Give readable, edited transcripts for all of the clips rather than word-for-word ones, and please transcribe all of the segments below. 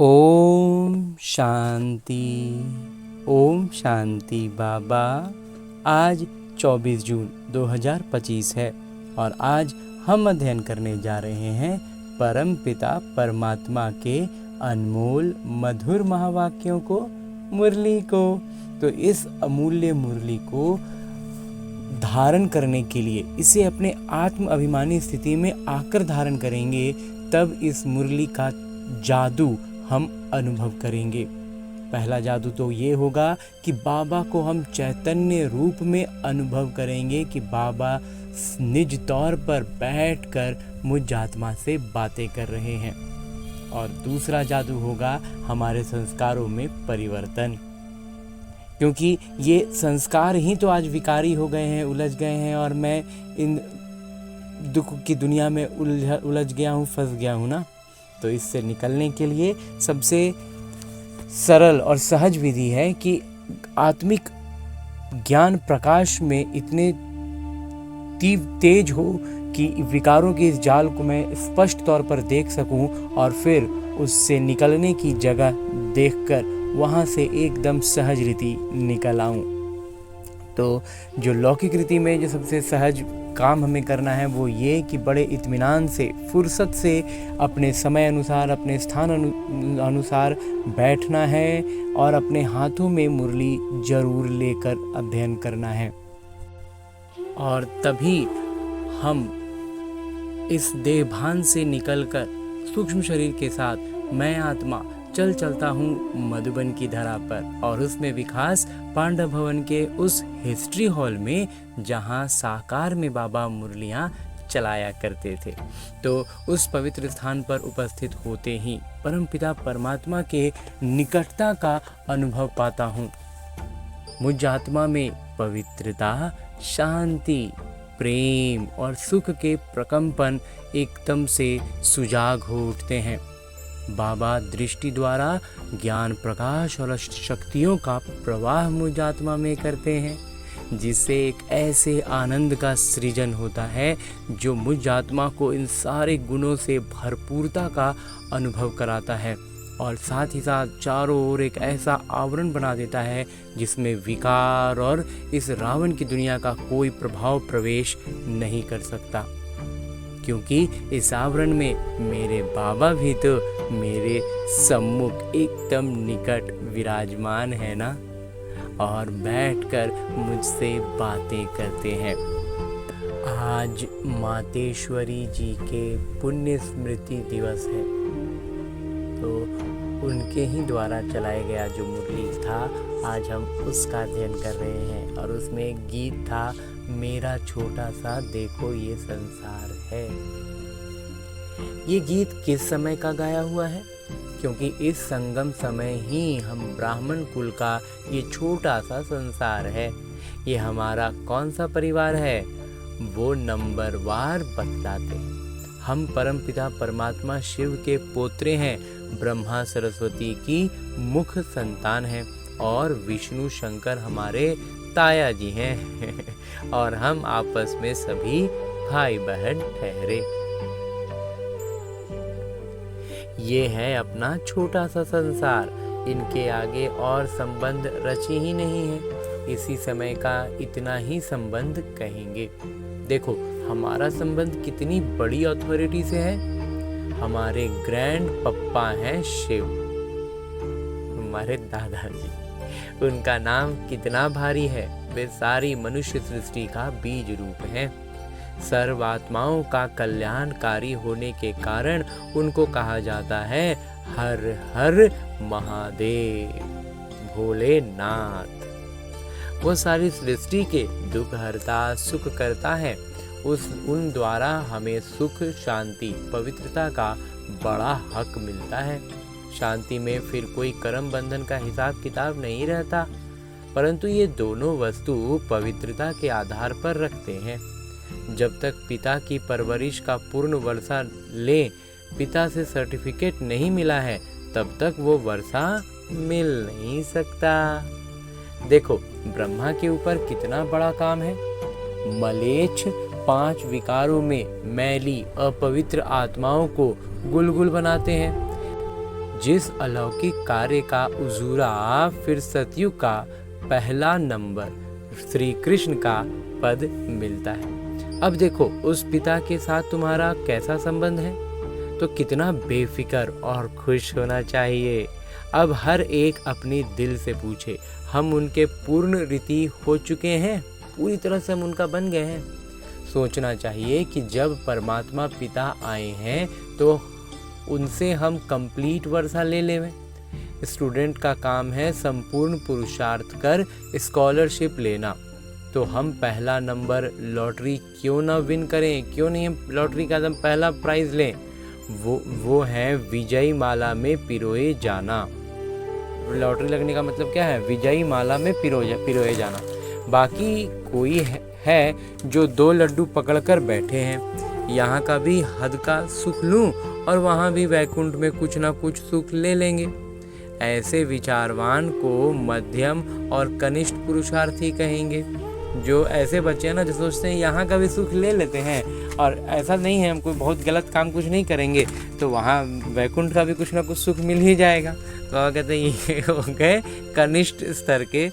ओम शांति। ओम शांति बाबा। आज 24 जून 2025 है और आज हम अध्ययन करने जा रहे हैं परम पिता परमात्मा के अनमोल मधुर महावाक्यों को, मुरली को। तो इस अमूल्य मुरली को धारण करने के लिए, इसे अपने आत्म अभिमानी स्थिति में आकर धारण करेंगे, तब इस मुरली का जादू हम अनुभव करेंगे। पहला जादू तो ये होगा कि बाबा को हम चैतन्य रूप में अनुभव करेंगे कि बाबा निज तौर पर बैठकर मुझ आत्मा से बातें कर रहे हैं। और दूसरा जादू होगा हमारे संस्कारों में परिवर्तन, क्योंकि ये संस्कार ही तो आज विकारी हो गए हैं, उलझ गए हैं, और मैं इन दुख की दुनिया में उलझ गया हूँ, फंस गया हूँ ना। तो इससे निकलने के लिए सबसे सरल और सहज विधि है कि आत्मिक ज्ञान प्रकाश में इतने तेज हो कि विकारों के इस जाल को मैं स्पष्ट तौर पर देख सकूं और फिर उससे निकलने की जगह देखकर वहां से एकदम सहज रीति निकल आऊं। तो जो लौकिक रीति में जो सबसे सहज काम हमें करना है वो ये कि बड़े इत्मीनान से, फुर्सत से, अपने समय अनुसार, अपने स्थान अनुसार बैठना है और अपने हाथों में मुरली जरूर लेकर अध्ययन करना है। और तभी हम इस देहभान से निकलकर सूक्ष्म शरीर के साथ मैं आत्मा चल चलता हूँ मधुबन की धरा पर, और उसमें विकास पांडव भवन के उस हिस्ट्री हॉल में जहाँ साकार में बाबा मुरलियाँ चलाया करते थे। तो उस पवित्र स्थान पर उपस्थित होते ही परमपिता परमात्मा के निकटता का अनुभव पाता हूँ। मुझ आत्मा में पवित्रता, शांति, प्रेम और सुख के प्रकंपन एकदम से सुजाग हो उठते हैं। बाबा दृष्टि द्वारा ज्ञान प्रकाश और शक्तियों का प्रवाह मुझ आत्मा में करते हैं, जिससे एक ऐसे आनंद का सृजन होता है जो मुझ आत्मा को इन सारे गुणों से भरपूरता का अनुभव कराता है, और साथ ही साथ चारों ओर एक ऐसा आवरण बना देता है जिसमें विकार और इस रावण की दुनिया का कोई प्रभाव प्रवेश नहीं कर सकता, क्योंकि इस आवरण में मेरे बाबा भी तो मेरे सम्मुख एकदम निकट विराजमान है ना, और बैठकर मुझसे बातें करते हैं। आज मातेश्वरी जी के पुण्य स्मृति दिवस है, तो उनके ही द्वारा चलाया गया जो मुरली था, आज हम उसका अध्ययन कर रहे हैं। और उसमें एक गीत था, मेरा छोटा सा देखो ये संसार है। ये गीत किस समय का गाया हुआ है? क्योंकि इस संगम समय ही हम ब्राह्मण कुल का ये छोटा सा संसार है। ये हमारा कौन सा परिवार है वो नंबरवार बतलाते हैं। हम परमपिता परमात्मा शिव के पोत्रे हैं, ब्रह्मा सरस्वती की मुख संतान हैं, और विष्णु शंकर हमारे ताया जी हैं और हम आपस में सभी भाई बहन ठहरे। ये है अपना छोटा सा संसार, इनके आगे और संबंध रचे ही नहीं है। इसी समय का इतना ही संबंध कहेंगे। देखो हमारा संबंध कितनी बड़ी अथॉरिटी से है। हमारे ग्रैंड पप्पा हैं शिव, हमारे दादाजी, उनका नाम कितना भारी है। वे सारी मनुष्य सृष्टि का बीज रूप हैं। सर्व आत्माओं का कल्याणकारी होने के कारण उनको कहा जाता है हर हर महादेव, भोलेनाथ। वो सारी सृष्टि के दुख हरता, सुख करता है। उन द्वारा हमें सुख, शांति, पवित्रता का बड़ा हक मिलता है। शांति में फिर कोई कर्म बंधन का हिसाब किताब नहीं रहता, परंतु ये दोनों वस्तु पवित्रता के आधार पर रखते हैं। जब तक पिता की परवरिश का पूर्ण वर्षा ले, पिता से सर्टिफिकेट नहीं मिला है, तब तक वो वर्षा मिल नहीं सकता। देखो ब्रह्मा के ऊपर कितना बड़ा काम है। मलेच्छ 5 विकारों में मैली अपवित्र आत्माओं को गुलगुल बनाते हैं। जिस अलौकिक कार्य का उजूरा फिर सतयुग का पहला नंबर श्री कृष्ण का पद मिलता है। अब देखो उस पिता के साथ तुम्हारा कैसा संबंध है, तो कितना बेफिक्र और खुश होना चाहिए। अब हर एक अपनी दिल से पूछे, हम उनके पूर्ण रीति हो चुके हैं, पूरी तरह से हम उनका बन गए हैं। सोचना चाहिए कि जब परमात्मा पिता आए हैं तो उनसे हम कंप्लीट वर्षा ले लें। स्टूडेंट का काम है संपूर्ण पुरुषार्थ कर स्कॉलरशिप लेना, तो हम पहला नंबर लॉटरी क्यों ना विन करें, क्यों नहीं हम लॉटरी का हम पहला प्राइज़ लें। वो है विजयी माला में पिरोए जाना। लॉटरी लगने का मतलब क्या है, विजयी माला में पिरोए जाना। बाकी कोई है जो 2 लड्डू पकड़कर बैठे हैं, यहाँ का भी हद का सुख लूं और वहाँ भी वैकुंठ में कुछ ना कुछ सुख ले लेंगे। ऐसे विचारवान को मध्यम और कनिष्ठ पुरुषार्थी कहेंगे। जो ऐसे बच्चे हैं ना जो सोचते हैं यहाँ का भी सुख ले लेते हैं और ऐसा नहीं है, हम कोई बहुत गलत काम कुछ नहीं करेंगे तो वहाँ वैकुंठ का भी कुछ ना कुछ सुख मिल ही जाएगा। तो कहते हैं ये हो गए कनिष्ठ स्तर के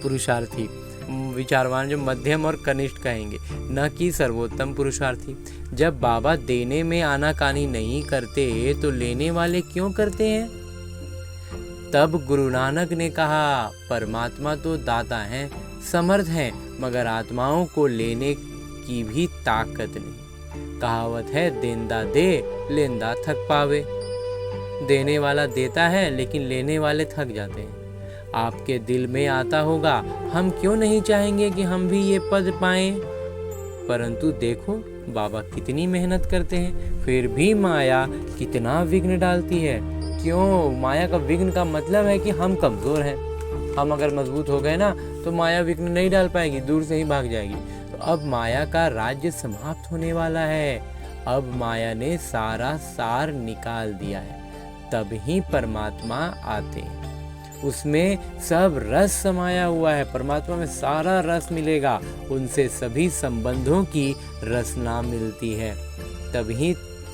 पुरुषार्थी। विचारवान जो मध्यम और कनिष्ठ कहेंगे, न कि सर्वोत्तम पुरुषार्थी। जब बाबा देने में आनाकानी नहीं करते तो लेने वाले क्यों करते हैं। तब गुरु नानक ने कहा, परमात्मा तो दाता हैं, समर्थ हैं, मगर आत्माओं को लेने की भी ताकत नहीं। कहावत है, देंदा दे लेंदा थक पावे। देने वाला देता है लेकिन लेने वाले थक जाते हैं। आपके दिल में आता होगा, हम क्यों नहीं चाहेंगे कि हम भी ये पद पाएं। परंतु देखो बाबा कितनी मेहनत करते हैं, फिर भी माया कितना विघ्न डालती है। क्यों, माया का विघ्न का मतलब है कि हम कमज़ोर हैं। हम अगर मजबूत हो गए ना तो माया विघ्न नहीं डाल पाएगी, दूर से ही भाग जाएगी। तो अब माया का राज्य समाप्त होने वाला है। अब माया ने सारा सार निकाल दिया है, तब ही परमात्मा आते हैं। उसमें सब रस समाया हुआ है, परमात्मा में सारा रस मिलेगा, उनसे सभी संबंधों की रसना मिलती है। तभी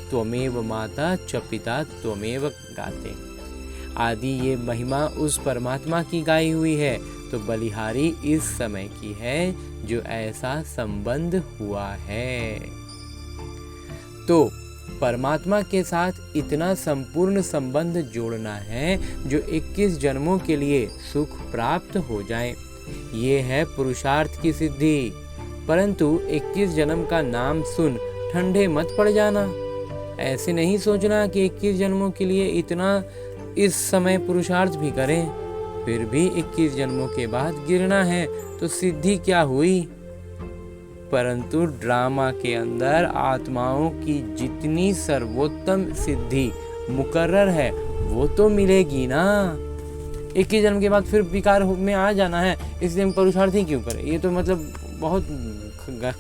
त्वमेव माता च पिता त्वमेव गाते। आदि ये महिमा उस परमात्मा की गाई हुई है, तो बलिहारी इस समय की है जो ऐसा संबंध हुआ है। तो परमात्मा के साथ इतना संपूर्ण संबंध जोड़ना है जो 21 जन्मों के लिए सुख प्राप्त हो जाए। ये है पुरुषार्थ की सिद्धि। परंतु 21 जन्म का नाम सुन ठंडे मत पड़ जाना। ऐसे नहीं सोचना कि 21 जन्मों के लिए इतना इस समय पुरुषार्थ भी करें, फिर भी 21 जन्मों के बाद गिरना है तो सिद्धि क्या हुई। परंतु ड्रामा के अंदर आत्माओं की जितनी सर्वोत्तम सिद्धि मुकर्रर है वो तो मिलेगी ना। 21 जन्म के बाद फिर विकार में आ जाना है, इसलिए हम पुरुषार्थ ही क्यों करें। ये तो मतलब बहुत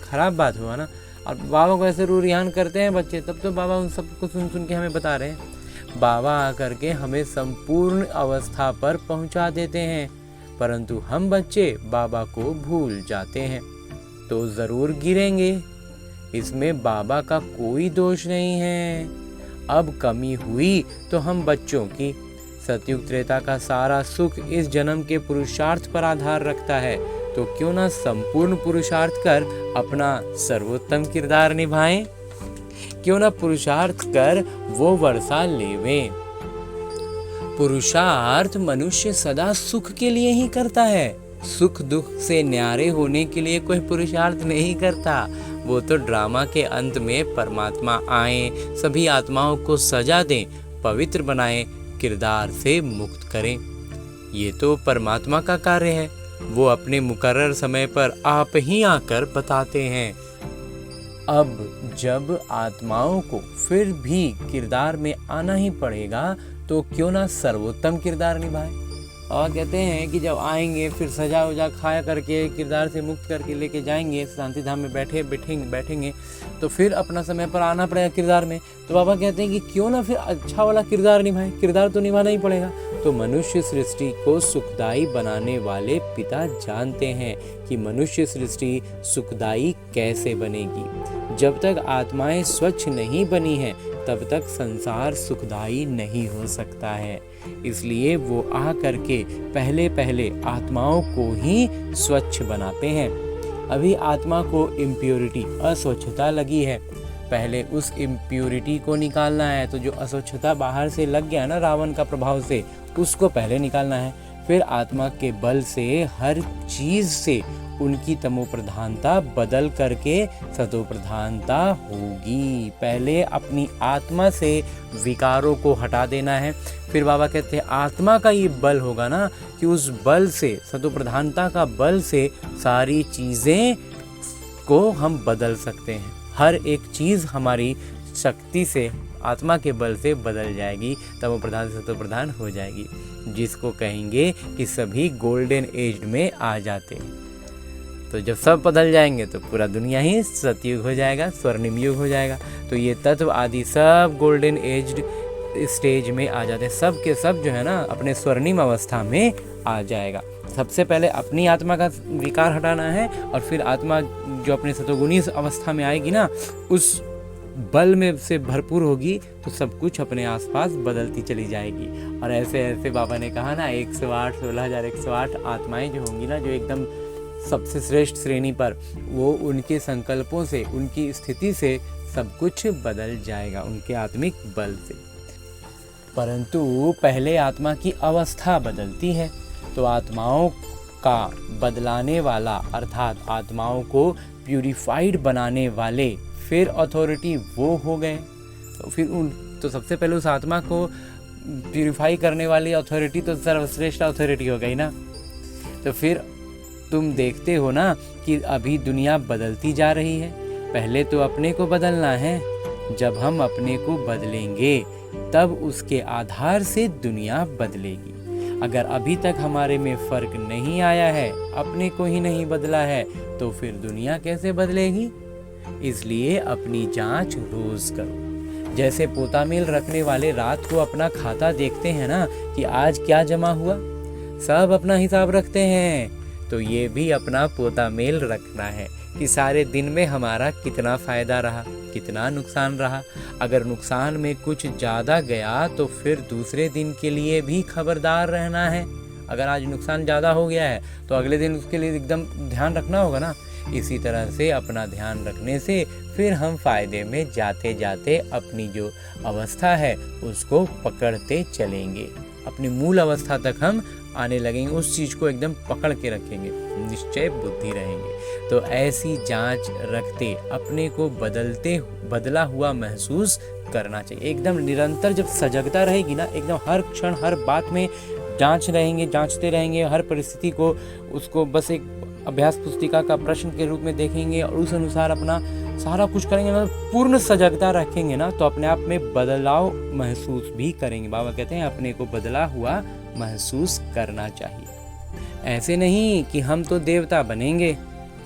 खराब बात हुआ ना। और बाबा को ऐसे रू रिहान करते हैं बच्चे, तब तो बाबा उन सबको सुन सुन के हमें बता रहे हैं। बाबा आकर के हमें संपूर्ण अवस्था पर पहुंचा देते हैं, परंतु हम बच्चे बाबा को भूल जाते हैं तो ज़रूर गिरेंगे। इसमें बाबा का कोई दोष नहीं है। अब कमी हुई तो हम बच्चों की। सतयुग त्रेता का सारा सुख इस जन्म के पुरुषार्थ पर आधार रखता है, तो क्यों ना संपूर्ण पुरुषार्थ कर अपना सर्वोत्तम किरदार निभाएं। क्यों ना पुरुषार्थ कर वो वर्षा लेवें। पुरुषार्थ मनुष्य सदा सुख के लिए ही करता है, सुख दुख से न्यारे होने के लिए कोई पुरुषार्थ नहीं करता। वो तो ड्रामा के अंत में परमात्मा आए, सभी आत्माओं को सजा दें, पवित्र बनाएं, किरदार से मुक्त करें। ये तो परमात्मा का कार्य है। वो अपने मुकर्रर समय पर आप ही आकर बताते हैं। अब जब आत्माओं को फिर भी किरदार में आना ही पड़ेगा तो क्यों ना सर्वोत्तम किरदार निभाएं। और कहते हैं कि जब आएंगे फिर सजा उजा खाया करके किरदार से मुक्त करके लेके जाएंगे, शांति धाम में बैठेंगे तो फिर अपना समय पर आना पड़ेगा किरदार में। तो बाबा कहते हैं कि क्यों ना फिर अच्छा वाला किरदार निभाएं, किरदार तो निभाना ही पड़ेगा। तो मनुष्य सृष्टि को सुखदायी बनाने वाले पिता जानते हैं कि मनुष्य सृष्टि सुखदायी कैसे बनेगी। जब तक आत्माएं स्वच्छ नहीं बनी हैं, तब तक संसार सुखदायी नहीं हो सकता है। इसलिए वो आ करके पहले पहले आत्माओं को ही स्वच्छ बनाते हैं। अभी आत्मा को इम्प्योरिटी, अस्वच्छता लगी है, पहले उस इम्प्योरिटी को निकालना है। तो जो अस्वच्छता बाहर से लग गया ना रावण का प्रभाव से, उसको पहले निकालना है। फिर आत्मा के बल से हर चीज से उनकी तमो प्रधानता बदल करके सतो प्रधानता होगी। पहले अपनी आत्मा से विकारों को हटा देना है। फिर बाबा कहते हैं आत्मा का ये बल होगा ना कि उस बल से, सतो प्रधानता का बल से सारी चीजें को हम बदल सकते हैं। हर एक चीज हमारी शक्ति से, आत्मा के बल से बदल जाएगी, तमो प्रधान से सतो प्रधान हो जाएगी, जिसको कहेंगे कि सभी गोल्डन एज में आ जाते। तो जब सब बदल जाएंगे तो पूरा दुनिया ही सतयुग हो जाएगा, स्वर्णिम युग हो जाएगा। तो ये तत्व आदि सब गोल्डन एज स्टेज में आ जाते हैं। सब के सब जो है ना अपने स्वर्णिम अवस्था में आ जाएगा। सबसे पहले अपनी आत्मा का विकार हटाना है, और फिर आत्मा जो अपने सतोगुणी अवस्था में आएगी ना, उस बल में से भरपूर होगी, तो सब कुछ अपने आसपास बदलती चली जाएगी। और ऐसे ऐसे बाबा ने कहा ना 108, 16,108 आत्माएं जो होंगी ना, जो एकदम सबसे श्रेष्ठ श्रेणी पर, वो उनके संकल्पों से, उनकी स्थिति से सब कुछ बदल जाएगा, उनके आत्मिक बल से। परंतु पहले आत्मा की अवस्था बदलती है। तो आत्माओं का बदलाने वाला, अर्थात आत्माओं को प्यूरिफाइड बनाने वाले फिर अथॉरिटी वो हो गए। तो फिर तो सबसे पहले उस आत्मा को प्यूरिफाई करने वाली अथॉरिटी तो सर्वश्रेष्ठ अथॉरिटी हो गई ना। तो फिर तुम देखते हो ना कि अभी दुनिया बदलती जा रही है। पहले तो अपने को बदलना है, जब हम अपने को बदलेंगे तब उसके आधार से दुनिया बदलेगी। अगर अभी तक हमारे में फर्क नहीं आया है, अपने को ही नहीं बदला है, तो फिर दुनिया कैसे बदलेगी? इसलिए अपनी जांच रोज करो। जैसे पोतामेल रखने वाले रात को अपना खाता देखते हैं ना कि आज क्या जमा हुआ, सब अपना हिसाब रखते हैं। तो ये भी अपना पोतामेल रखना है कि सारे दिन में हमारा कितना फायदा रहा, कितना नुकसान रहा। अगर नुकसान में कुछ ज़्यादा गया तो फिर दूसरे दिन के लिए भी खबरदार रहना है। अगर आज नुकसान ज़्यादा हो गया है तो अगले दिन उसके लिए एकदम ध्यान रखना होगा ना। इसी तरह से अपना ध्यान रखने से फिर हम फायदे में जाते जाते अपनी जो अवस्था है उसको पकड़ते चलेंगे, अपनी मूल अवस्था तक हम आने लगेंगे, उस चीज़ को एकदम पकड़ के रखेंगे, निश्चय बुद्धि रहेंगे। तो ऐसी जांच रखते अपने को बदला हुआ महसूस करना चाहिए। एकदम निरंतर जब सजगता रहेगी ना, एकदम हर क्षण हर बात में जांचते रहेंगे, हर परिस्थिति को उसको बस एक अभ्यास पुस्तिका का प्रश्न के रूप में देखेंगे और उस अनुसार अपना सारा कुछ करेंगे ना, पूर्ण सजगता रखेंगे ना, तो अपने आप में बदलाव महसूस भी करेंगे। बाबा कहते हैं अपने को बदला हुआ महसूस करना चाहिए। ऐसे नहीं कि हम तो देवता बनेंगे,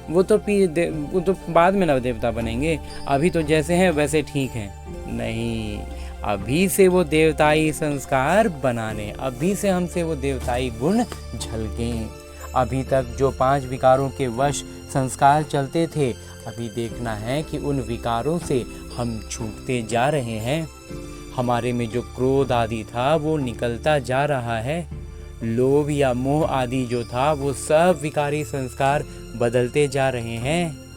वो तो बाद में नव देवता बनेंगे, अभी तो जैसे हैं वैसे ठीक हैं। नहीं, अभी से वो देवताई संस्कार बनाने, अभी से हमसे वो देवताई गुण झलकें। अभी तक जो 5 विकारों के वश संस्कार चलते थे, अभी देखना है कि उन विकारों से हम छूटते जा रहे हैं। हमारे में जो क्रोध आदि था वो निकलता जा रहा है। लोभ या मोह आदि जो था वो सब विकारी संस्कार बदलते जा रहे हैं।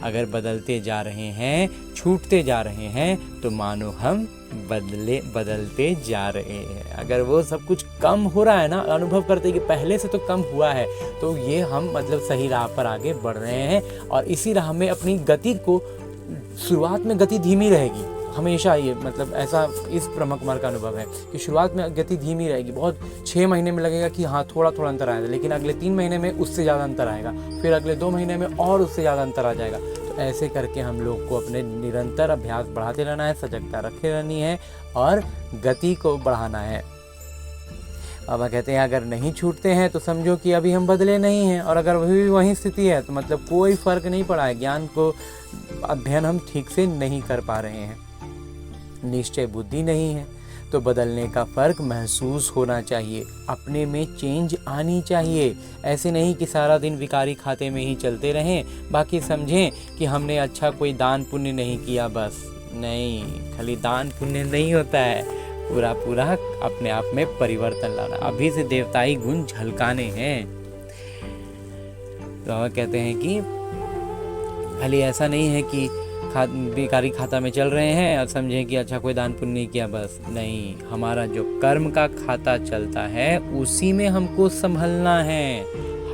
अगर बदलते जा रहे हैं, छूटते जा रहे हैं, तो मानो हम बदलते जा रहे हैं। अगर वो सब कुछ कम हो रहा है ना, अनुभव करते कि पहले से तो कम हुआ है, तो ये हम मतलब सही राह पर आगे बढ़ रहे हैं। और इसी राह में अपनी गति को, शुरुआत में गति धीमी रहेगी हमेशा, ये मतलब ऐसा इस ब्रह्म कुमार का अनुभव है कि शुरुआत में गति धीमी रहेगी, बहुत 6 महीने में लगेगा कि हाँ थोड़ा थोड़ा अंतर आएगा, लेकिन अगले 3 महीने में उससे ज़्यादा अंतर आएगा, फिर अगले 2 महीने में और उससे ज़्यादा अंतर आ जाएगा। तो ऐसे करके हम लोग को अपने निरंतर अभ्यास बढ़ाते रहना है, सजगता रखे रहनी है और गति को बढ़ाना है। बाबा कहते हैं अगर नहीं छूटते हैं तो समझो कि अभी हम बदले नहीं हैं, और अगर वही स्थिति है तो मतलब कोई फर्क नहीं पड़ा है, ज्ञान को अध्ययन हम ठीक से नहीं कर पा रहे हैं, निश्चय बुद्धि नहीं है। तो बदलने का फर्क महसूस होना चाहिए, अपने में चेंज आनी चाहिए। ऐसे नहीं कि सारा दिन विकारी खाते में ही चलते रहें, बाकी समझें कि हमने अच्छा कोई दान पुण्य नहीं किया, बस नहीं, खाली दान पुण्य नहीं होता है, पूरा पूरा अपने आप में परिवर्तन लाना। अभी से देवताई गुण झलकाने हैं। तो बाबा कहते हैं कि खाली ऐसा नहीं है कि बेकारी खाता में चल रहे हैं और समझें कि अच्छा कोई दान पुण्य नहीं किया, बस नहीं। हमारा जो कर्म का खाता चलता है उसी में हमको संभलना है।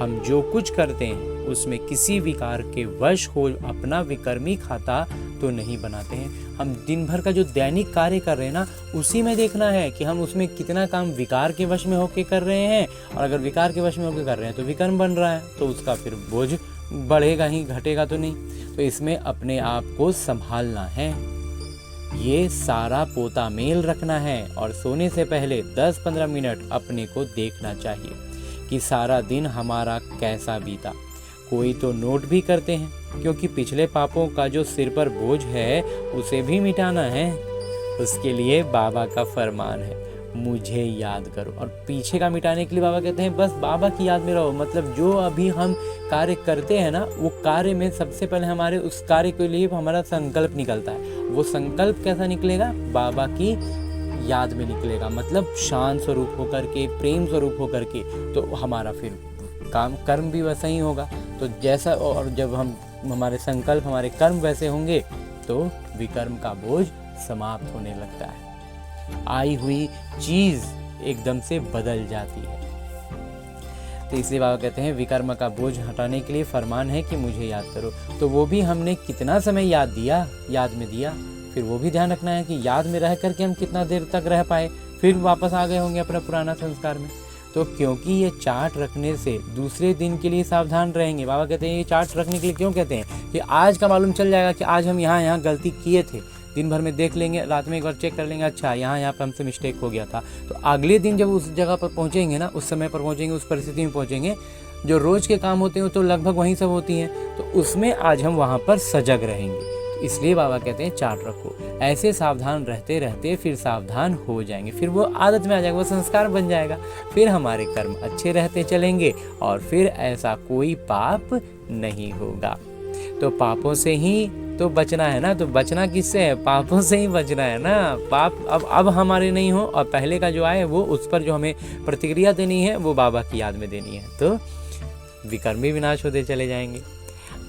हम जो कुछ करते हैं उसमें किसी विकार के वश हो अपना विकर्मी खाता तो नहीं बनाते हैं। हम दिन भर का जो दैनिक कार्य कर रहे हैं ना, उसी में देखना है कि हम उसमें कितना काम विकार के वश में होके कर रहे हैं। और अगर विकार के वश में होके कर रहे हैं तो विकर्म बन रहा है, तो उसका फिर बोझ बढ़ेगा ही, घटेगा तो नहीं। तो इसमें अपने आप को संभालना है, ये सारा पोता मेल रखना है। और सोने से पहले 10-15 मिनट अपने को देखना चाहिए कि सारा दिन हमारा कैसा बीता। कोई तो नोट भी करते हैं, क्योंकि पिछले पापों का जो सिर पर बोझ है उसे भी मिटाना है। उसके लिए बाबा का फरमान है, मुझे याद करो। और पीछे का मिटाने के लिए बाबा कहते हैं बस बाबा की याद में रहो। मतलब जो अभी हम कार्य करते हैं ना, वो कार्य में सबसे पहले हमारे उस कार्य के लिए हमारा संकल्प निकलता है। वो संकल्प कैसा निकलेगा? बाबा की याद में निकलेगा, मतलब शांत स्वरूप होकर के, प्रेम स्वरूप होकर के। तो हमारा फिर काम कर्म भी वैसा ही होगा। तो जैसा, और जब हम हमारे संकल्प, हमारे कर्म वैसे होंगे तो विकर्म का बोझ समाप्त होने लगता है। आई हुई चीज एकदम से बदल जाती है। तो इसलिए बाबा कहते हैं विकर्म का बोझ हटाने के लिए फरमान है कि मुझे याद करो। तो वो भी हमने कितना समय याद में दिया, फिर वो भी ध्यान रखना है कि याद में रह करके हम कितना देर तक रह पाए, फिर वापस आ गए होंगे अपना पुराना संस्कार में। तो क्योंकि ये चार्ट रखने से दूसरे दिन के लिए सावधान रहेंगे। बाबा कहते हैं ये चार्ट रखने के लिए क्यों कहते हैं कि आज का मालूम चल जाएगा कि आज हम यहाँ गलती किए थे। दिन भर में देख लेंगे, रात में एक बार चेक कर लेंगे, अच्छा यहाँ पर हमसे मिस्टेक हो गया था। तो अगले दिन जब उस जगह पर पहुँचेंगे ना, उस समय पर पहुँचेंगे, उस परिस्थिति में पहुँचेंगे, जो रोज़ के काम होते हैं तो लगभग वहीं सब होती हैं, तो उसमें आज हम वहाँ पर सजग रहेंगे। इसलिए बाबा कहते हैं चार्ट रखो। ऐसे सावधान रहते रहते फिर सावधान हो जाएंगे, फिर वो आदत में आ जाएगा, वो संस्कार बन जाएगा, फिर हमारे कर्म अच्छे रहते चलेंगे और फिर ऐसा कोई पाप नहीं होगा। तो पापों से ही तो बचना है ना, तो बचना किससे है? पापों से ही बचना है ना। पाप अब हमारे नहीं हो, और पहले का जो आए वो उस पर जो हमें प्रतिक्रिया देनी है वो बाबा की याद में देनी है, तो विकर्मी विनाश होते चले जाएंगे।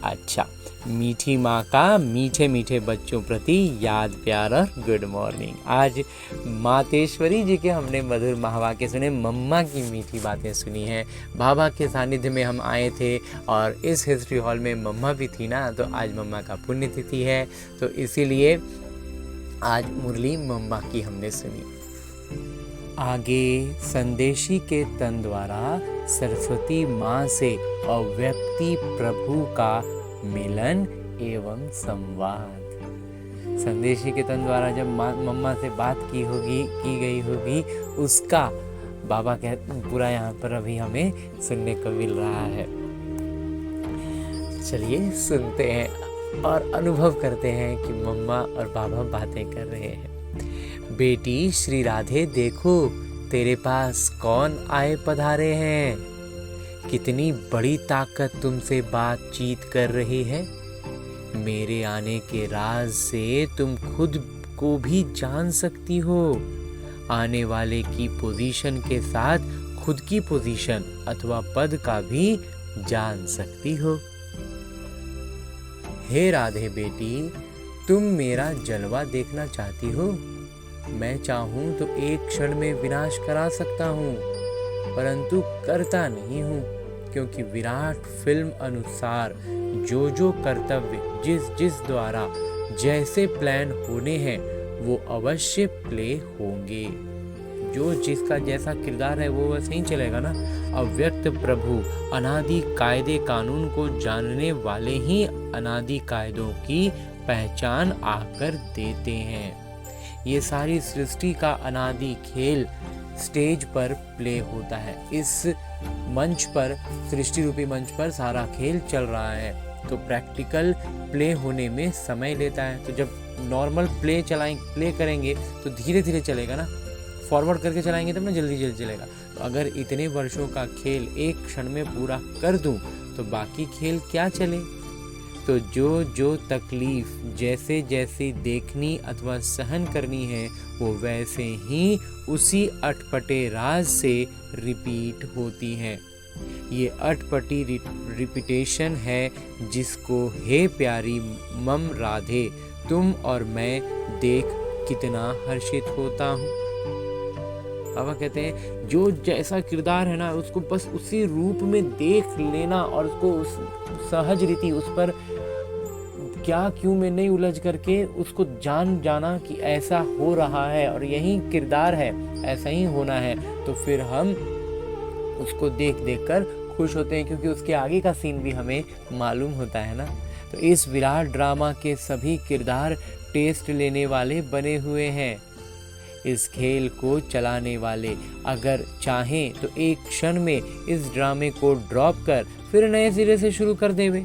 अच्छा, मीठी माँ का मीठे मीठे बच्चों प्रति याद प्यार और गुड मॉर्निंग। आज मातेश्वरी जी के हमने मधुर महावाक्य सुने, मम्मा की मीठी बातें सुनी हैं। बाबा के सानिध्य में हम आए थे और इस हिस्ट्री हॉल में मम्मा भी थी ना, तो आज मम्मा का पुण्यतिथि है, तो इसीलिए आज मुरली मम्मा की हमने सुनी। आगे संदेशी के तन द्वारा सरस्वती माँ से अव्यक्ति प्रभु का मिलन एवं संवाद। संदेशी के तन द्वारा जब मम्मा से बात की गई होगी, उसका बाबा पूरा यहाँ पर अभी हमें सुनने को मिल रहा है। चलिए सुनते हैं और अनुभव करते हैं कि मम्मा और बाबा बातें कर रहे हैं। बेटी श्री राधे, देखो तेरे पास कौन आए पधारे हैं। कितनी बड़ी ताकत तुमसे बातचीत कर रही है। मेरे आने के राज से तुम खुद को भी जान सकती हो। आने वाले की पोजीशन के साथ खुद की पोजीशन अथवा पद का भी जान सकती हो। हे राधे बेटी, तुम मेरा जलवा देखना चाहती हो। मैं चाहूं तो एक क्षण में विनाश करा सकता हूं, परंतु करता नहीं हूँ, क्योंकि विराट फिल्म अनुसार जो कर्तव्य जिस द्वारा जैसे प्लान होने हैं वो अवश्य प्ले होंगे। जो जिसका जैसा किरदार है वो वैसे ही चलेगा ना। अव्यक्त प्रभु अनादि कायदे कानून को जानने वाले ही अनादि कायदों की पहचान आकर देते हैं। ये सारी सृष्टि का अनादि खेल स्टेज पर प्ले होता है। इस मंच पर, सृष्टि रूपी मंच पर सारा खेल चल रहा है, तो प्रैक्टिकल प्ले होने में समय लेता है। तो जब नॉर्मल प्ले करेंगे तो धीरे धीरे चलेगा ना, फॉरवर्ड करके चलाएंगे तब ना जल्दी चलेगा। तो अगर इतने वर्षों का खेल एक क्षण में पूरा कर दूं तो बाकी खेल क्या चले। तो जो जो तकलीफ जैसे जैसे देखनी अथवा सहन करनी है वो वैसे ही उसी अटपटे राज से रिपीट होती हैं। ये अटपटी रिपीटेशन है जिसको हे प्यारी मम राधे तुम और मैं देख कितना हर्षित होता हूँ। बाबा कहते हैं जो जैसा किरदार है ना उसको बस उसी रूप में देख लेना और उसको उस सहज रीति उस पर क्या क्यों में नहीं उलझ करके उसको जान जाना कि ऐसा हो रहा है और यही किरदार है, ऐसा ही होना है, तो फिर हम उसको देख देख कर खुश होते हैं क्योंकि उसके आगे का सीन भी हमें मालूम होता है ना। तो इस विराट ड्रामा के सभी किरदार टेस्ट लेने वाले बने हुए हैं। इस खेल को चलाने वाले अगर चाहें तो एक क्षण में इस ड्रामे को ड्रॉप कर फिर नए सिरे से शुरू कर देवे,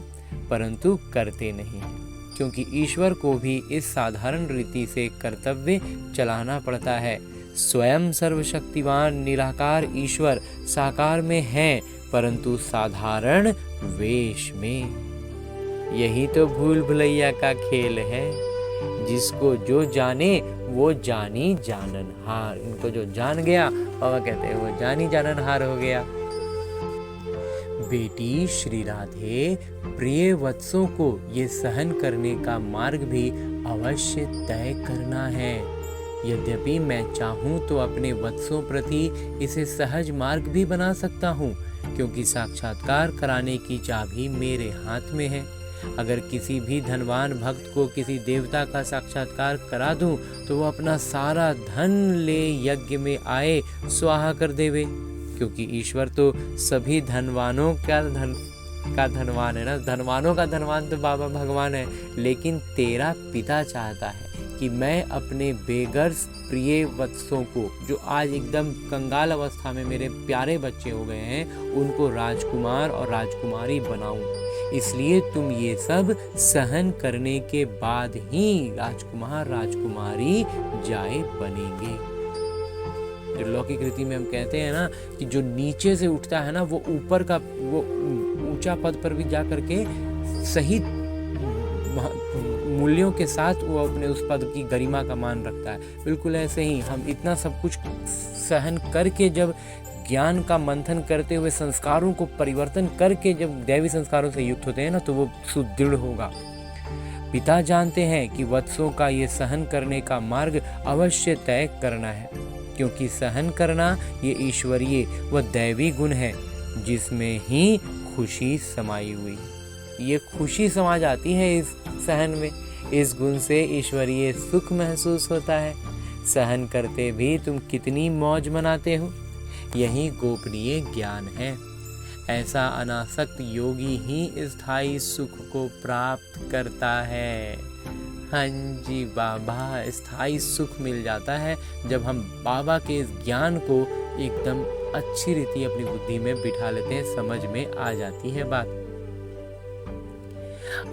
परंतु करते नहीं क्योंकि ईश्वर को भी इस साधारण रीति से कर्तव्य चलाना पड़ता है। स्वयं सर्वशक्तिवान निराकार ईश्वर साकार में है परंतु साधारण वेश में। यही तो भूल भुलैया का खेल है। जिसको जो जाने वो जानी जाननहार। इनको जो जान गया बाबा कहते हैं वो जानी जाननहार हो गया। बेटी श्री राधे प्रिय वत्सों को ये सहन करने का मार्ग भी अवश्य तय करना है। यद्यपि मैं चाहूँ तो अपने वत्सों प्रति इसे सहज मार्ग भी बना सकता हूँ क्योंकि साक्षात्कार कराने की चाबी मेरे हाथ में है। अगर किसी भी धनवान भक्त को किसी देवता का साक्षात्कार करा दूं तो वो अपना सारा धन ले यज्ञ में आए स्वाहा कर देवे क्योंकि ईश्वर तो सभी धनवानों का धनवान है ना। धनवानों का धनवान तो बाबा भगवान है, लेकिन तेरा पिता चाहता है कि मैं अपने बेगर्स प्रिय वत्सों को जो आज एकदम कंगाल अवस्था में मेरे प्यारे बच्चे हो गए हैं उनको राजकुमार और राजकुमारी बनाऊं। इसलिए तुम ये सब सहन करने के बाद ही राजकुमार राजकुमारी जाए बनेंगे। जो लौकिक रीति में हम कहते हैं ना कि जो नीचे से उठता है ना वो ऊपर का वो ऊंचा पद पर भी जा करके सही मूल्यों के साथ वो अपने उस पद की गरिमा का मान रखता है। बिल्कुल ऐसे ही हम इतना सब कुछ सहन करके जब ज्ञान का मंथन करते हुए संस्कारों को परिवर्तन करके जब दैवी संस्कारों से युक्त होते हैं ना तो वो सुदृढ़ होगा। पिता जानते हैं कि वत्सों का ये सहन करने का मार्ग अवश्य तय करना है क्योंकि सहन करना ये ईश्वरीय व दैवी गुण है जिसमें ही खुशी समाई हुई। ये खुशी समा जाती है इस सहन में। इस गुण से ईश्वरीय सुख महसूस होता है। सहन करते भी तुम कितनी मौज मनाते हो, यही गोपनीय ज्ञान है। ऐसा अनासक्त योगी ही स्थायी सुख को प्राप्त करता है। हाँ जी बाबा, स्थायी सुख मिल जाता है जब हम बाबा के इस ज्ञान को एकदम अच्छी रीति अपनी बुद्धि में बिठा लेते हैं, समझ में आ जाती है बात।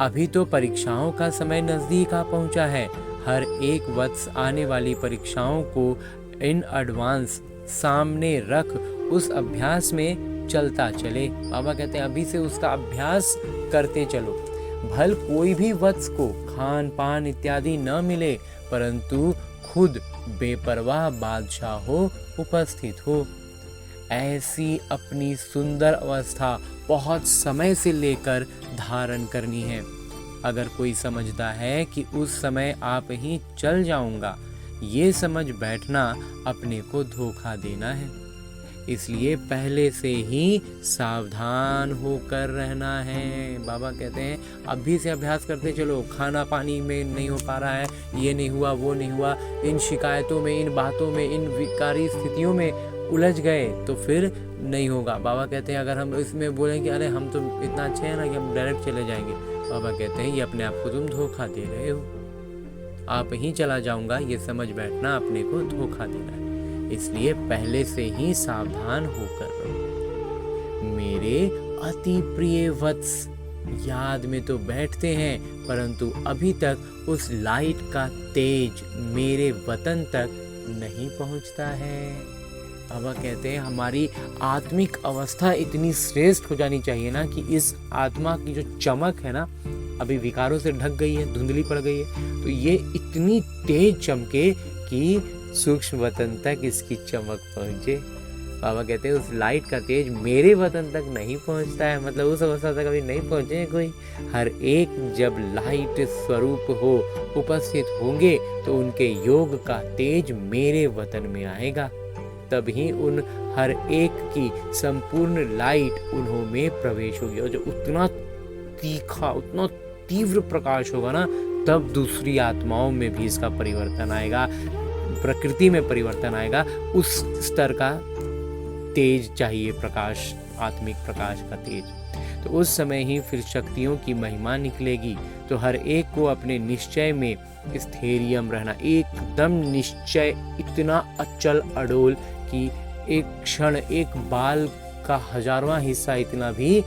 अभी तो परीक्षाओं का समय नजदीक आ पहुंचा है। हर एक वत्स आने वाली परीक्षाओं को इन एडवांस सामने रख उस अभ्यास में चलता चले। बाबा कहते हैं अभी से उसका अभ्यास करते चलो। भल कोई भी वत्स को खान पान इत्यादि न मिले परंतु खुद बेपरवाह बादशाह हो उपस्थित हो। ऐसी अपनी सुंदर अवस्था बहुत समय से लेकर धारण करनी है। अगर कोई समझता है कि उस समय आप ही चल जाऊंगा, ये समझ बैठना अपने को धोखा देना है। इसलिए पहले से ही सावधान होकर रहना है। बाबा कहते हैं अभी से अभ्यास करते चलो। खाना पानी में नहीं हो पा रहा है, ये नहीं हुआ वो नहीं हुआ, इन शिकायतों में, इन बातों में, इन विकारी स्थितियों में उलझ गए तो फिर नहीं होगा। बाबा कहते हैं अगर हम इसमें बोलें कि अरे हम तो इतना अच्छे हैं ना कि हम डायरेक्ट चले जाएंगे, बाबा कहते हैं ये अपने आप को तुम धोखा दे रहे हो। आप ही चला जाऊंगा ये समझ बैठना अपने को धोखा देना है। इसलिए पहले से ही सावधान होकर रहो। मेरे अति प्रिय वत्स याद में तो बैठते हैं परंतु अभी तक उस लाइट का तेज मेरे वतन तक नहीं पहुंचता है। बाबा कहते हैं हमारी आत्मिक अवस्था इतनी श्रेष्ठ हो जानी चाहिए ना कि इस आत्मा की जो चमक है ना अभी विकारों से ढक गई है, धुंधली पड़ गई है, तो ये इतनी तेज चमके कि सूक्ष्म वतन तक इसकी चमक पहुंचे। बाबा कहते हैं उस लाइट का तेज मेरे वतन तक नहीं पहुंचता है, मतलब उस अवस्था तक अभी नहीं पहुंचे हैं कोई। हर एक जब लाइट स्वरूप हो उपस्थित होंगे तो उनके योग का तेज मेरे वतन में आएगा, तभी उन हर एक की संपूर्ण लाइट उन्हों में प्रवेश होगी। और जो उतना तीखा, उतना तीव्र प्रकाश होगा ना, तब दूसरी आत्माओं में भी इसका परिवर्तन आएगा, प्रकृति में परिवर्तन आएगा। उस स्तर का तेज चाहिए, प्रकाश, आत्मिक प्रकाश का तेज। तो उस समय ही फिर शक्तियों की महिमा निकलेगी। तो हर एक को अपने निश्चय में स्थैर्यम रहना, एकदम निश्चय, इतना अचल अडोल कि एक क्षण, एक बाल का 1000वां हिस्सा इतना भी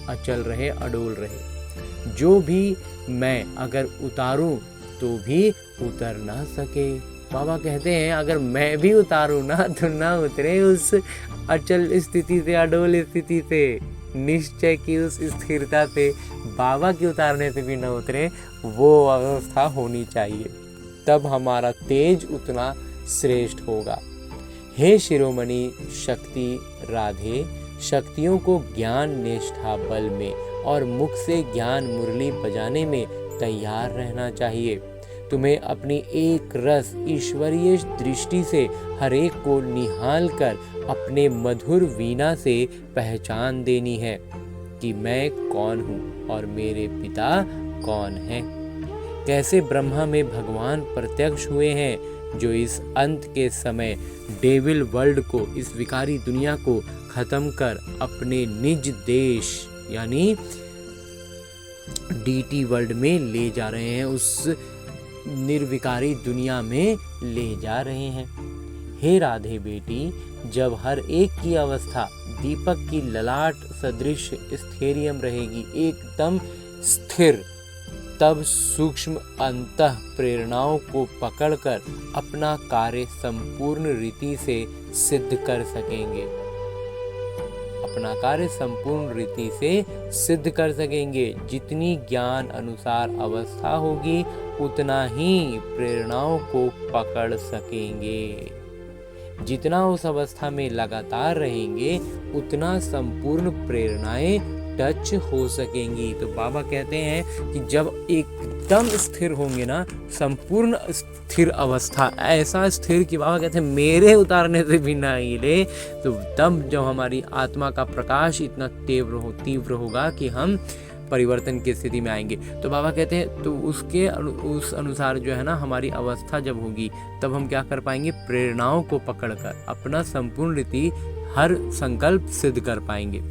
अचल रहे, अडोल रहे। जो भी मैं अगर उतारूं तो भी उतर ना सके। बाबा कहते हैं अगर मैं भी उतारूं ना तो ना उतरे उस अचल स्थिति से, अडोल स्थिति से, निश्चय की उस स्थिरता से, बाबा के उतारने से भी ना उतरे, वो अवस्था होनी चाहिए, तब हमारा तेज उतना श्रेष्ठ होगा। हे शिरोमणि शक्ति राधे, शक्तियों को ज्ञान निष्ठा बल में और मुख से ज्ञान मुरली बजाने में तैयार रहना चाहिए। तुम्हें अपनी एक रस ईश्वरीय दृष्टि से हर एक को निहाल कर अपने मधुर वीणा से पहचान देनी है कि मैं कौन हूँ और मेरे पिता कौन हैं। कैसे ब्रह्मा में भगवान प्रत्यक्ष हुए हैं, जो इस अंत के समय डेविल वर्ल्ड को, इस विकारी दुनिया को खत्म कर अपने निज देश यानी डीटी वर्ल्ड में ले जा रहे हैं, उस निर्विकारी दुनिया में ले जा रहे हैं। हे राधे बेटी, जब हर एक की अवस्था दीपक की ललाट सदृश स्थैर्यम रहेगी, एकदम स्थिर, तब सूक्ष्म अंतः प्रेरणाओं को पकड़कर अपना कार्य संपूर्ण रीति से सिद्ध कर सकेंगे, अपना कार्य संपूर्ण रीति से सिद्ध कर सकेंगे। जितनी ज्ञान अनुसार अवस्था होगी उतना ही प्रेरणाओं को पकड़ सकेंगे। जितना उस अवस्था में लगातार रहेंगे उतना संपूर्ण प्रेरणाएं टच हो सकेंगी। तो बाबा कहते हैं कि जब एकदम स्थिर होंगे ना, संपूर्ण स्थिर अवस्था, ऐसा स्थिर कि बाबा कहते हैं मेरे उतारने से भी ना हिले, तो तब जब हमारी आत्मा का प्रकाश इतना तीव्र होगा कि हम परिवर्तन की स्थिति में आएंगे। तो बाबा कहते हैं तो उस अनुसार जो है ना, हमारी अवस्था जब होगी तब हम क्या कर पाएंगे, प्रेरणाओं को पकड़कर अपना संपूर्ण रीति हर संकल्प सिद्ध कर पाएंगे।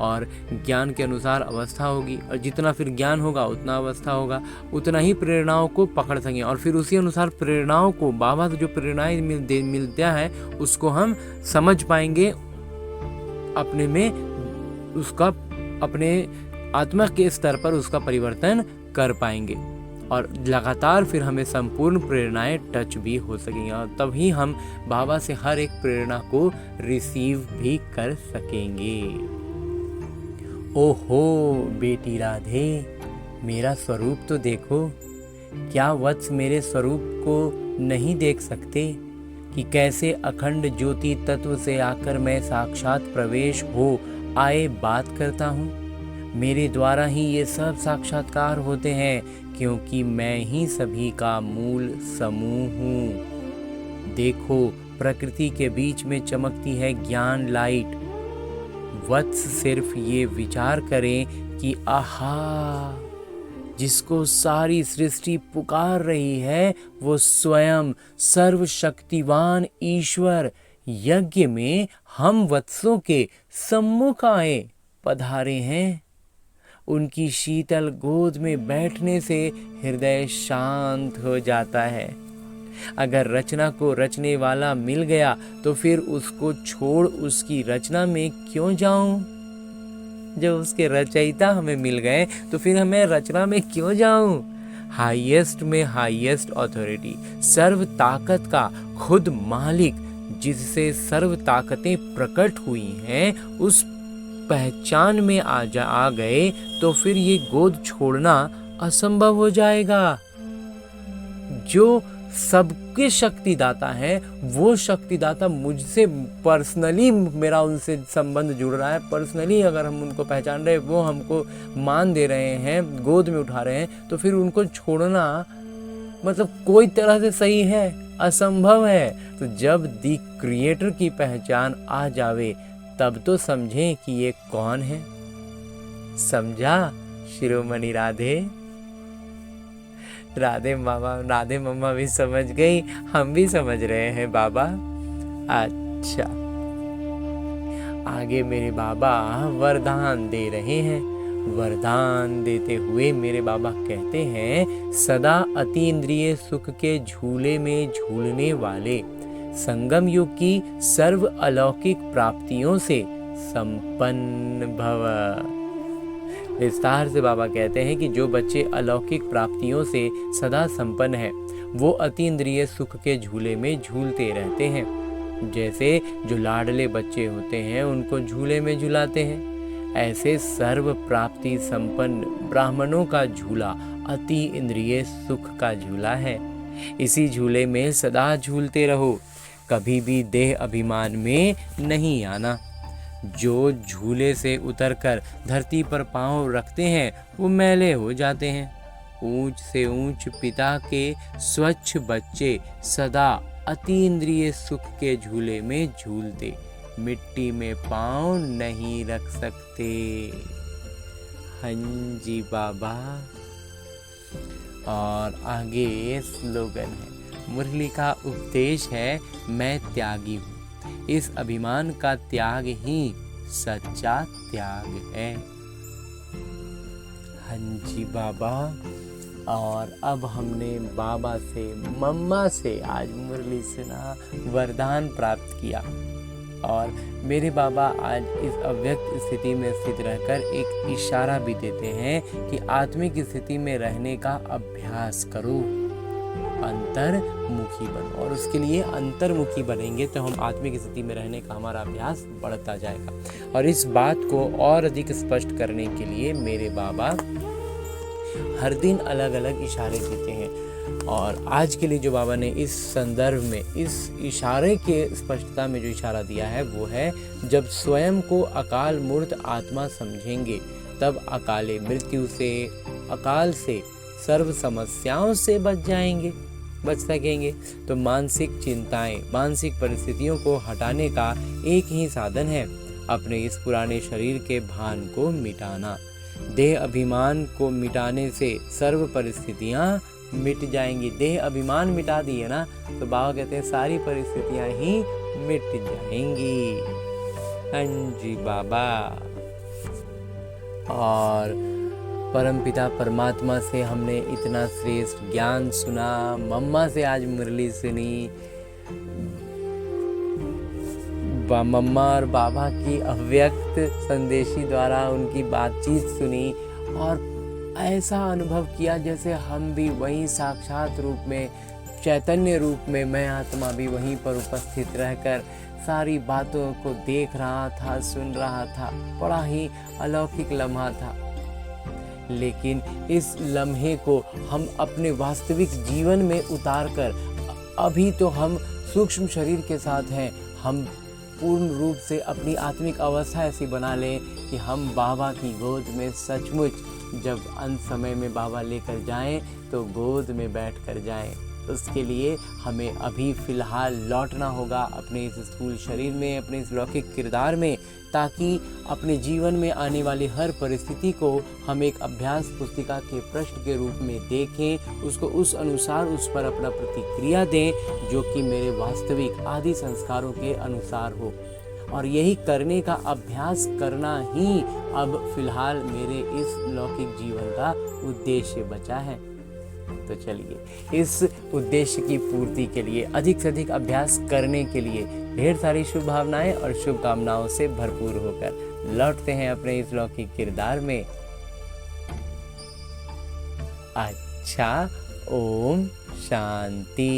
और ज्ञान के अनुसार अवस्था होगी, और जितना फिर ज्ञान होगा उतना अवस्था होगा, उतना ही प्रेरणाओं को पकड़ सकेंगे। और फिर उसी अनुसार प्रेरणाओं को, बाबा जो प्रेरणाएं मिलता है उसको हम समझ पाएंगे, अपने में उसका, अपने आत्मा के स्तर पर उसका परिवर्तन कर पाएंगे। और लगातार फिर हमें संपूर्ण प्रेरणाएं टच भी हो सकेंगी, और तभी हम बाबा से हर एक प्रेरणा को रिसीव भी कर सकेंगे। ओहो बेटी राधे, मेरा स्वरूप तो देखो। क्या वत्स मेरे स्वरूप को नहीं देख सकते कि कैसे अखंड ज्योति तत्व से आकर मैं साक्षात प्रवेश हो आए बात करता हूँ। मेरे द्वारा ही ये सब साक्षात्कार होते हैं, क्योंकि मैं ही सभी का मूल समूह हूँ। देखो, प्रकृति के बीच में चमकती है ज्ञान लाइट। वत्स सिर्फ ये विचार करें कि आहा, जिसको सारी सृष्टि पुकार रही है वो स्वयं सर्वशक्तिवान ईश्वर यज्ञ में हम वत्सों के सम्मुख आए पधारे हैं। उनकी शीतल गोद में बैठने से हृदय शांत हो जाता है। अगर रचना को रचने वाला मिल गया तो फिर उसको छोड़ उसकी रचना में क्यों जाऊं? जब उसके रचयिता हमें मिल गए तो फिर हमें रचना में क्यों जाऊं? हाईएस्ट में हाईएस्ट अथॉरिटी, सर्व ताकत का खुद मालिक, जिससे सर्व ताकतें प्रकट हुई हैं, उस पहचान में आ गए तो फिर ये गोद छोड़ना असंभव हो जाएगा। जो सबके शक्तिदाता हैं, वो शक्तिदाता मुझसे पर्सनली, मेरा उनसे संबंध जुड़ रहा है, पर्सनली अगर हम उनको पहचान रहे, वो हमको मान दे रहे हैं, गोद में उठा रहे हैं, तो फिर उनको छोड़ना मतलब कोई तरह से सही है, असंभव है। तो जब दी क्रिएटर की पहचान आ जावे तब तो समझें कि ये कौन है। समझा शिरोमणि राधे? राधे मम्मा भी समझ गई, हम भी समझ रहे हैं बाबा। अच्छा, आगे मेरे बाबा वरदान दे रहे हैं। वरदान देते हुए मेरे बाबा कहते हैं, सदा अतीन्द्रिय सुख के झूले में झूलने वाले, संगम युग की सर्व अलौकिक प्राप्तियों से संपन्न भव। विस्तार से बाबा कहते हैं कि जो बच्चे अलौकिक प्राप्तियों से सदा संपन्न हैं, वो अतीन्द्रिय सुख के झूले में झूलते रहते हैं। जैसे जो लाडले बच्चे होते हैं उनको झूले में झुलाते हैं, ऐसे सर्व प्राप्ति संपन्न ब्राह्मणों का झूला अति इंद्रिय सुख का झूला है। इसी झूले में सदा झूलते रहो, कभी भी देह अभिमान में नहीं आना। जो झूले से उतरकर धरती पर पांव रखते हैं वो मैले हो जाते हैं। ऊंच से ऊंच पिता के स्वच्छ बच्चे सदा अतीन्द्रिय सुख के झूले में झूलते, मिट्टी में पांव नहीं रख सकते। हंजी बाबा। और आगे स्लोगन है, मुरली का उपदेश है, मैं त्यागी हूँ। इस अभिमान का त्याग ही सच्चा त्याग है। हंजी बाबा। और अब हमने बाबा से, मम्मा से आज मुरली सुना, वरदान प्राप्त किया। और मेरे बाबा आज इस अव्यक्त स्थिति में स्थित रहकर एक इशारा भी देते हैं कि आत्मिक स्थिति में रहने का अभ्यास करो, अंतर्मुखी बनो। और उसके लिए अंतर्मुखी बनेंगे तो हम आत्मिक स्थिति में रहने का हमारा अभ्यास बढ़ता जाएगा। और इस बात को और अधिक स्पष्ट करने के लिए मेरे बाबा हर दिन अलग अलग इशारे देते हैं। और आज के लिए जो बाबा ने इस संदर्भ में, इस इशारे के स्पष्टता में जो इशारा दिया है वो है, जब स्वयं को अकाल मूर्त आत्मा समझेंगे तब अकाले मृत्यु से, अकाल से, सर्व समस्याओं से बच सकेंगे। तो मानसिक चिंताएं, मानसिक परिस्थितियों को हटाने का एक ही साधन है, अपने इस पुराने शरीर के भान को मिटाना। देह अभिमान को मिटाने से सर्व परिस्थितियां मिट जाएंगी। देह अभिमान मिटा दिए ना तो बाबा कहते हैं सारी परिस्थितियां ही मिट जाएंगी। हंजी बाबा। और परमपिता परमात्मा से हमने इतना श्रेष्ठ ज्ञान सुना, मम्मा से आज मुरली सुनी, मम्मा और बाबा की अव्यक्त संदेशी द्वारा उनकी बातचीत सुनी, और ऐसा अनुभव किया जैसे हम भी वहीं साक्षात रूप में, चैतन्य रूप में, मैं आत्मा भी वहीं पर उपस्थित रहकर सारी बातों को देख रहा था, सुन रहा था। बड़ा ही अलौकिक लम्हा था। लेकिन इस लम्हे को हम अपने वास्तविक जीवन में उतारकर, अभी तो हम सूक्ष्म शरीर के साथ हैं, हम पूर्ण रूप से अपनी आत्मिक अवस्था ऐसी बना लें कि हम बाबा की गोद में सचमुच जब अंत समय में बाबा लेकर जाएं तो गोद में बैठकर जाएं। उसके लिए हमें अभी फ़िलहाल लौटना होगा अपने इस स्थूल शरीर में, अपने इस लौकिक किरदार में, ताकि अपने जीवन में आने वाली हर परिस्थिति को हम एक अभ्यास पुस्तिका के प्रश्न के रूप में देखें, उसको उस अनुसार उस पर अपना प्रतिक्रिया दें जो कि मेरे वास्तविक आदि संस्कारों के अनुसार हो। और यही करने का अभ्यास करना ही अब फिलहाल मेरे इस लौकिक जीवन का उद्देश्य बचा है। तो चलिए इस उद्देश्य की पूर्ति के लिए, अधिक से अधिक अभ्यास करने के लिए ढेर सारी शुभ भावनाएं और शुभकामनाओं से भरपूर होकर लौटते हैं अपने इस लौकिक किरदार में। अच्छा, ओम शांति।